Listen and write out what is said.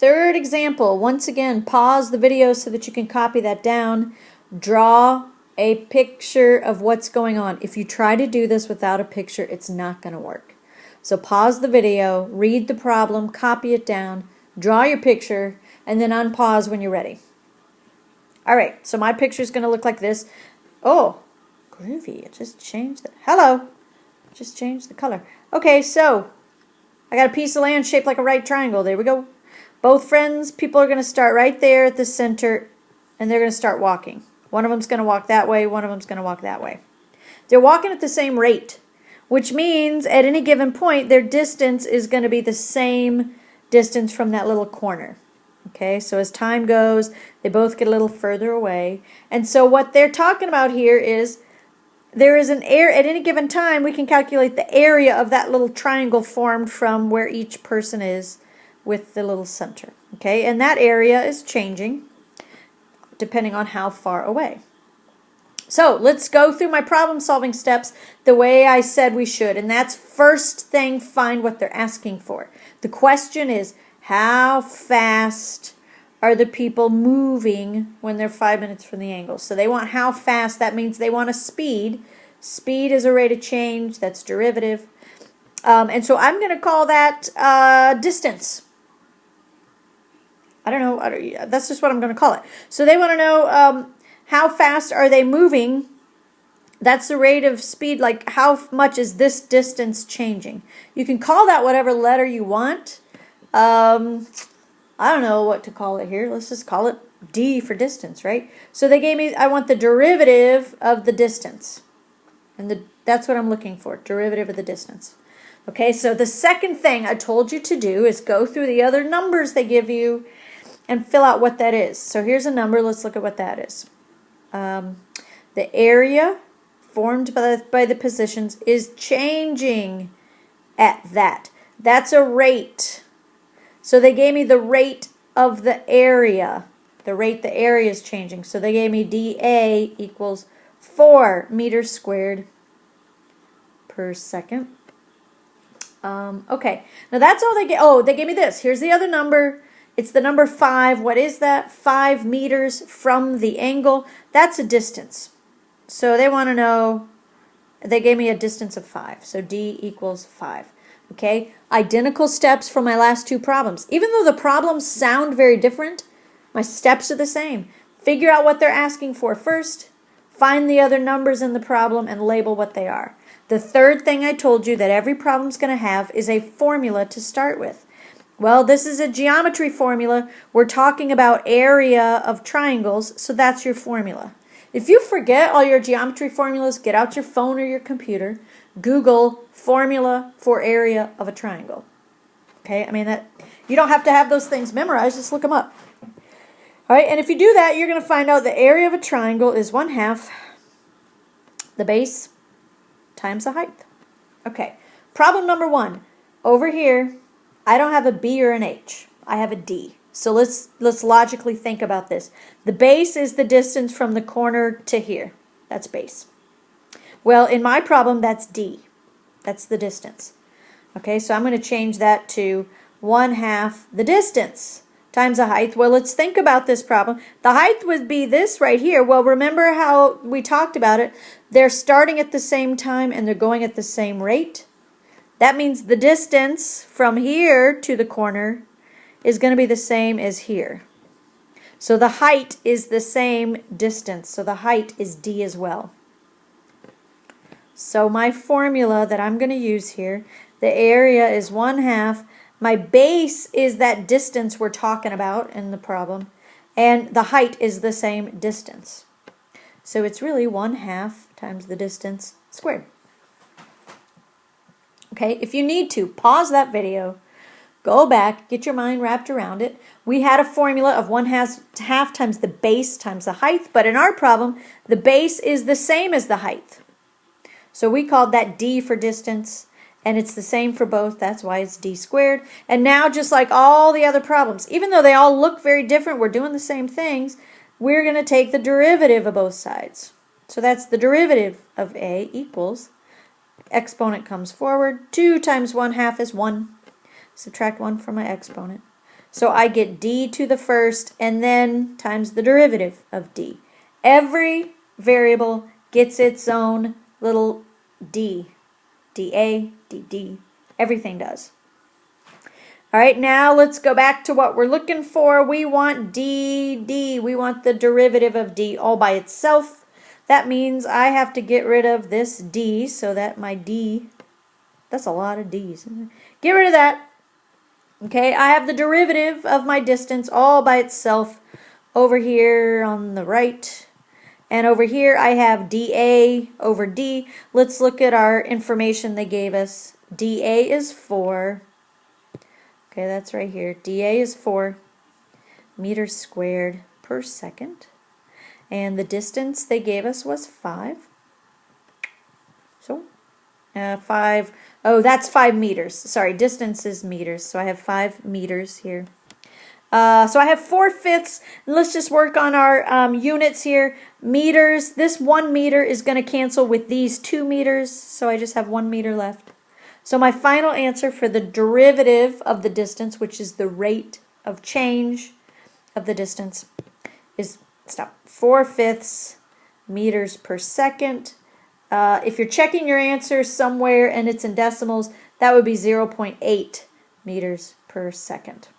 third example, once again, pause the video so that you can copy that down. Draw a picture of what's going on. If you try to do this without a picture, it's not going to work. So pause the video, read the problem, copy it down, draw your picture, and then unpause when you're ready. All right, so my picture is going to look like this. Oh, groovy. It just changed it. Hello. Just changed the color. Okay, so I got a piece of land shaped like a right triangle. There we go. Both friends, people are going to start right there at the center, and they're going to start walking. One of them's going to walk that way. One of them's going to walk that way. They're walking at the same rate, which means at any given point, their distance is going to be the same distance from that little corner. Okay, so as time goes, they both get a little further away. And so what they're talking about here is there is an area, at any given time, we can calculate the area of that little triangle formed from where each person is with the little center. Okay, and that area is changing depending on how far away. So let's go through my problem solving steps the way I said we should. And that's first thing, find what they're asking for. The question is, how fast are the people moving when they're 5 minutes from the angle? So they want how fast. That means they want a speed. Speed is a rate of change. That's derivative. And so I'm going to call that distance. I don't know. That's just what I'm going to call it. So they want to know how fast are they moving. That's the rate of speed. Like how much is this distance changing? You can call that whatever letter you want. I don't know what to call it here. Let's just call it D for distance, right? So they gave me, I want the derivative of the distance. And that's what I'm looking for, derivative of the distance. Okay, so the second thing I told you to do is go through the other numbers they give you and fill out what that is. So here's a number. Let's look at what that is. The area formed by the positions is changing at that. That's a rate. So they gave me the rate of the area. The rate the area is changing. So they gave me dA equals 4 meters squared per second. Okay, now that's all they gave. Oh, they gave me this. Here's the other number. It's the number 5. What is that? 5 meters from the angle. That's a distance. So they want to know, they gave me a distance of 5. So D equals 5. Okay, identical steps from my last two problems. Even though the problems sound very different, my steps are the same. Figure out what they're asking for first, find the other numbers in the problem, and label what they are. The third thing I told you that every problem's going to have is a formula to start with. Well, this is a geometry formula. We're talking about area of triangles, so that's your formula. If you forget all your geometry formulas, get out your phone or your computer, Google formula for area of a triangle. Okay, I mean, that you don't have to have those things memorized, just look them up. All right, and if you do that, you're going to find out the area of a triangle is 1/2 the base times the height. Okay, problem number 1. Over here, I don't have a B or an H. I have a D. So let's logically think about this. The base is the distance from the corner to here. That's base. Well, in my problem, that's D. That's the distance. Okay, so I'm going to change that to 1/2 the distance times the height. Well, let's think about this problem. The height would be this right here. Well, remember how we talked about it. They're starting at the same time and they're going at the same rate. That means the distance from here to the corner is going to be the same as here. So the height is the same distance. So the height is D as well. So my formula that I'm going to use here, the area is 1/2. My base is that distance we're talking about in the problem. And the height is the same distance. So it's really 1/2 times the distance squared. Okay, if you need to, pause that video, go back, get your mind wrapped around it. We had a formula of 1/2 times the base times the height, but in our problem, the base is the same as the height. So we called that D for distance, and it's the same for both. That's why it's D squared. And now, just like all the other problems, even though they all look very different, we're doing the same things, we're going to take the derivative of both sides. So that's the derivative of A equals, exponent comes forward, 2 times 1/2 is 1. Subtract 1 from my exponent. So I get d to the first and then times the derivative of d. Every variable gets its own little d. dA, dd, everything does. All right, now let's go back to what we're looking for. We want dd. We want the derivative of d all by itself. That means I have to get rid of this d so that my d, that's a lot of d's. Get rid of that. Okay, I have the derivative of my distance all by itself over here on the right. And over here I have dA over d. Let's look at our information they gave us. dA is 4. Okay, that's right here. dA is 4 meters squared per second. And the distance they gave us was 5. So, 5. Oh, that's 5 meters. Sorry, distance is meters. So I have 5 meters here. So I have 4/5. Let's just work on our units here. Meters. This 1 meter is going to cancel with these 2 meters. So I just have 1 meter left. So my final answer for the derivative of the distance, which is the rate of change of the distance, is 4/5 meters per second. If you're checking your answer somewhere and it's in decimals, that would be 0.8 meters per second.